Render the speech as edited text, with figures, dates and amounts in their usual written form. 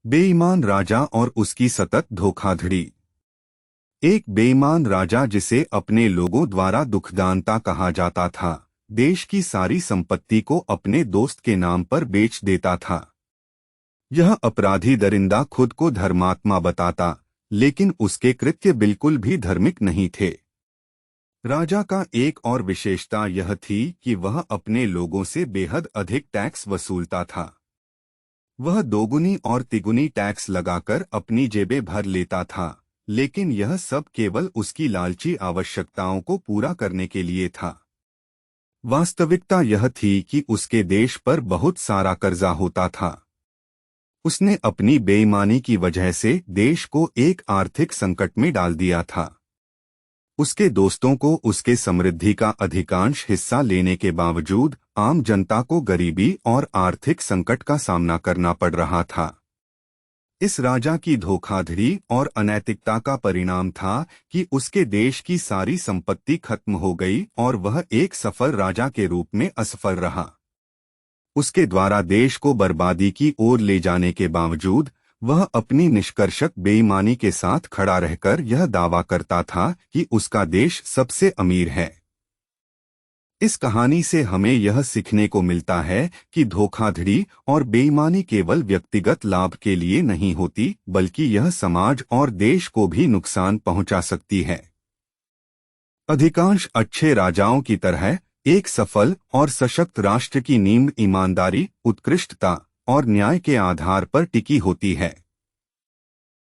बेईमान राजा और उसकी सतत धोखाधड़ी। एक बेईमान राजा जिसे अपने लोगों द्वारा दुखदांता कहा जाता था, देश की सारी संपत्ति को अपने दोस्त के नाम पर बेच देता था। यह अपराधी दरिंदा खुद को धर्मात्मा बताता, लेकिन उसके कृत्य बिल्कुल भी धार्मिक नहीं थे। राजा का एक और विशेषता यह थी कि वह अपने लोगों से बेहद अधिक टैक्स वसूलता था। वह दोगुनी और तिगुनी टैक्स लगाकर अपनी जेबें भर लेता था, लेकिन यह सब केवल उसकी लालची आवश्यकताओं को पूरा करने के लिए था। वास्तविकता यह थी कि उसके देश पर बहुत सारा कर्जा होता था। उसने अपनी बेईमानी की वजह से देश को एक आर्थिक संकट में डाल दिया था। उसके दोस्तों को उसके समृद्धि का अधिकांश हिस्सा लेने के बावजूद आम जनता को गरीबी और आर्थिक संकट का सामना करना पड़ रहा था। इस राजा की धोखाधड़ी और अनैतिकता का परिणाम था कि उसके देश की सारी संपत्ति खत्म हो गई और वह एक सफल राजा के रूप में असफल रहा। उसके द्वारा देश को बर्बादी की ओर ले जाने के बावजूद वह अपनी निष्कर्षक बेईमानी के साथ खड़ा रहकर यह दावा करता था कि उसका देश सबसे अमीर है। इस कहानी से हमें यह सीखने को मिलता है कि धोखाधड़ी और बेईमानी केवल व्यक्तिगत लाभ के लिए नहीं होती, बल्कि यह समाज और देश को भी नुकसान पहुंचा सकती है। अधिकांश अच्छे राजाओं की तरह एक सफल और सशक्त राष्ट्र की नींव ईमानदारी, उत्कृष्टता और न्याय के आधार पर टिकी होती है।